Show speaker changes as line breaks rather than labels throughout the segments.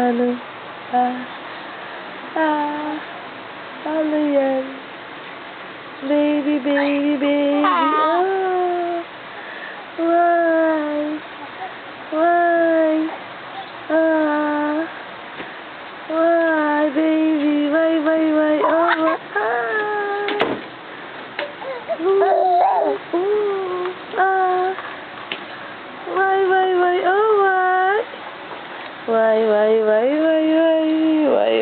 Ano? Ano yan? Baby, baby, baby. Oh. Why? Why? Why, baby? Why? Oh, why? Oh,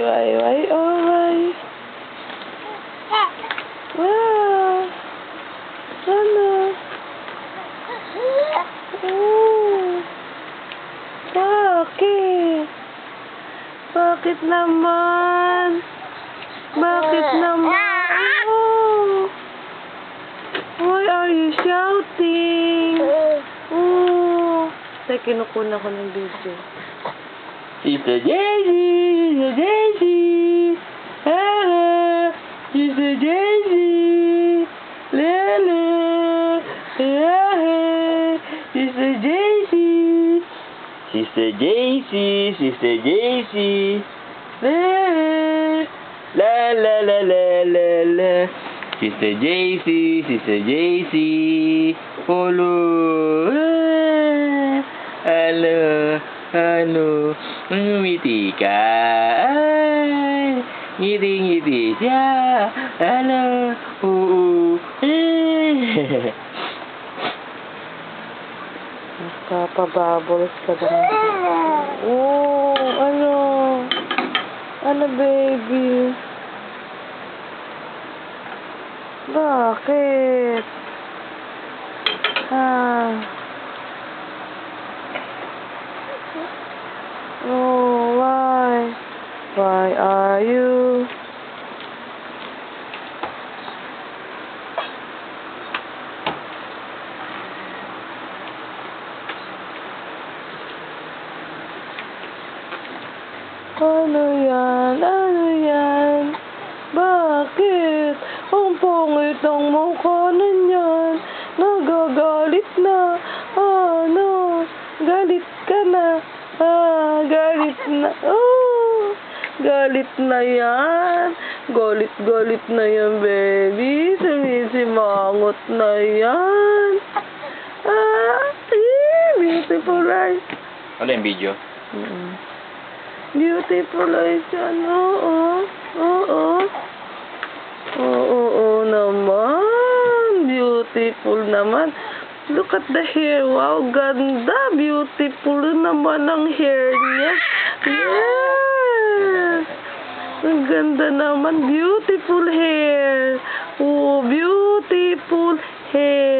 why? Why? Oh, why? Wow. Ano? Bakit? Bakit naman? Bakit naman? Oh. Why are you shouting? Oh. Tay, kinukuna ko ng video.
Sister Daisy! Sister Daisy! Sister Daisy! Lele! Sister Daisy! Sister Daisy! Sister Daisy! La la la la la la. Sister Daisy! Sister Daisy! Hello! Ano? Ngumiti ka. Ay, ngiti-ngiti siya. Ano? Oo.
Nagpapabubbles ka lang. Oh, ano? Ano, baby? Bakit? Oh, why? Why are you? Ano yan? Ano yan? Bakit? Ang pangit ang mukha na niyan. Nagagalit na. Ano? Galit ka na. Galit na. Oh, galit na yan. Galit na yan, baby. Sumisimangot na yan. Beautiful eyes.
Ano yung video?
Beautiful eyes yan. Oo naman. Beautiful naman. Look at the hair. Wow, ganda. Beautiful naman ang hair niya. Yes. Ang ganda naman. Beautiful hair. Oh, beautiful hair.